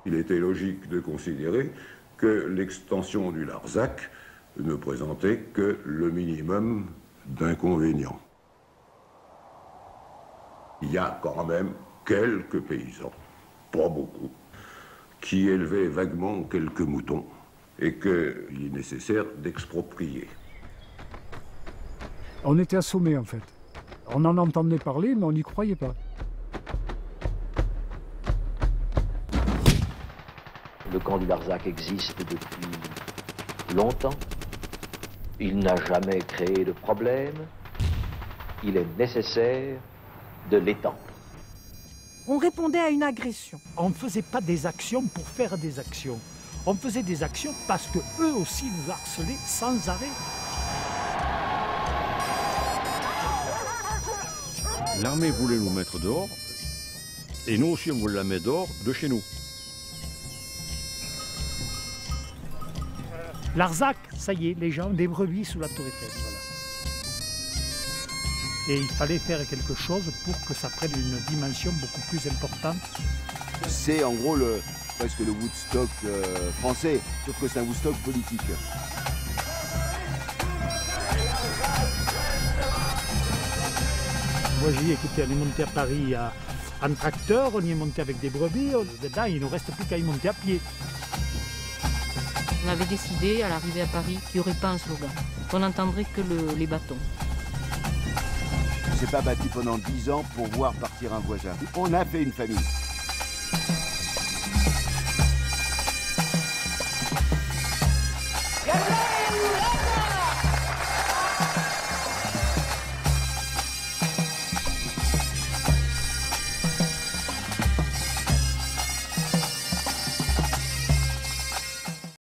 Il était logique de considérer que l'extension du Larzac ne présentait que le minimum d'inconvénients. Il y a quand même quelques paysans, pas beaucoup, qui élevaient vaguement quelques moutons et qu'il est nécessaire d'exproprier. On était assommés en fait. On en entendait parler, mais on n'y croyait pas. Le camp du Larzac existe depuis longtemps. Il n'a jamais créé de problème. Il est nécessaire de l'étendre. On répondait à une agression. On ne faisait pas des actions pour faire des actions. On faisait des actions parce qu'eux aussi nous harcelaient sans arrêt. L'armée voulait nous mettre dehors, et nous aussi on voulait la mettre dehors de chez nous. Larzac, ça y est, les gens ont des brebis sous la tour Eiffel. Voilà. Et il fallait faire quelque chose pour que ça prenne une dimension beaucoup plus importante. C'est en gros presque le Woodstock français, sauf que c'est un Woodstock politique. Moi j'ai dit, écoutez, on est monté à Paris en tracteur, on y est monté avec des brebis, dedans il ne nous reste plus qu'à y monter à pied. On avait décidé à l'arrivée à Paris qu'il n'y aurait pas un slogan, qu'on n'entendrait que les bâtons. On ne s'est pas battu pendant 10 ans pour voir partir un voisin. On a fait une famille.